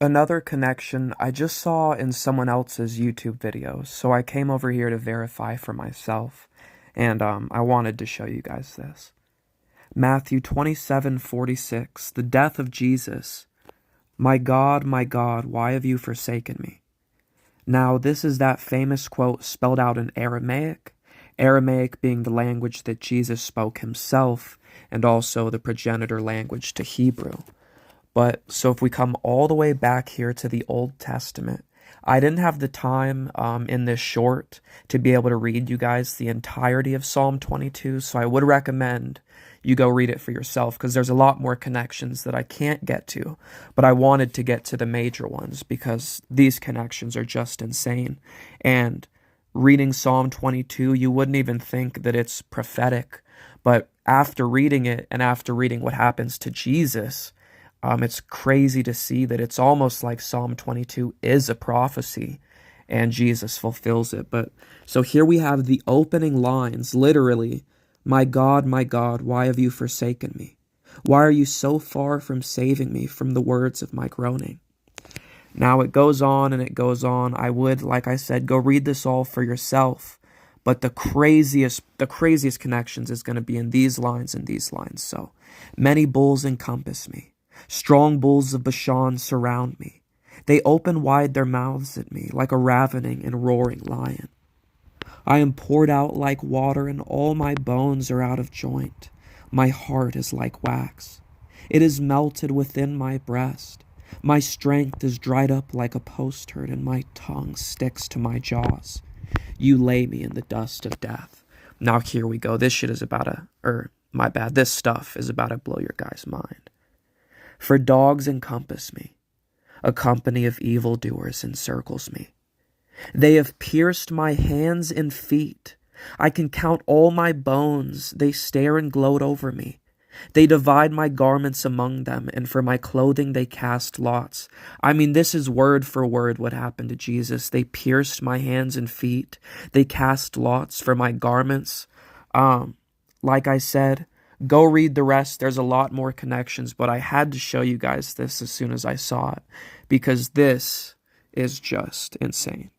Another connection I just saw in someone else's YouTube video, so I came over here to verify for myself, and I wanted to show you guys this. Matthew 27:46, the death of Jesus. My God, why have you forsaken me? Now, this is that famous quote spelled out in Aramaic, Aramaic being the language that Jesus spoke himself, and also the progenitor language to Hebrew. But so if we come all the way back here to the Old Testament, I didn't have the time in this short to be able to read you guys the entirety of Psalm 22, so I would recommend you go read it for yourself because there's a lot more connections that I can't get to, but I wanted to get to the major ones because these connections are just insane. And reading Psalm 22, you wouldn't even think that it's prophetic, but after reading it and after reading what happens to Jesus, it's crazy to see that it's almost like Psalm 22 is a prophecy and Jesus fulfills it. But so here we have the opening lines, literally, my God, why have you forsaken me? Why are you so far from saving me from the words of my groaning? Now it goes on and it goes on. I would, like I said, go read this all for yourself. But the craziest connections is going to be in these lines and these lines. So, many bulls encompass me. Strong bulls of Bashan surround me. They open wide their mouths at me like a ravening and roaring lion. I am poured out like water, and all my bones are out of joint. My heart is like wax. It is melted within my breast. My strength is dried up like a potsherd, and my tongue sticks to my jaws. You lay me in the dust of death. Now here we go. This shit is about this stuff is about to blow your guys' mind. For dogs encompass me. A company of evildoers encircles me. They have pierced my hands and feet. I can count all my bones. They stare and gloat over me. They divide my garments among them, and for my clothing they cast lots. I mean, this is word for word what happened to Jesus. They pierced my hands and feet. They cast lots for my garments. Like I said, go read the rest. There's a lot more connections, but I had to show you guys this as soon as I saw it, because this is just insane.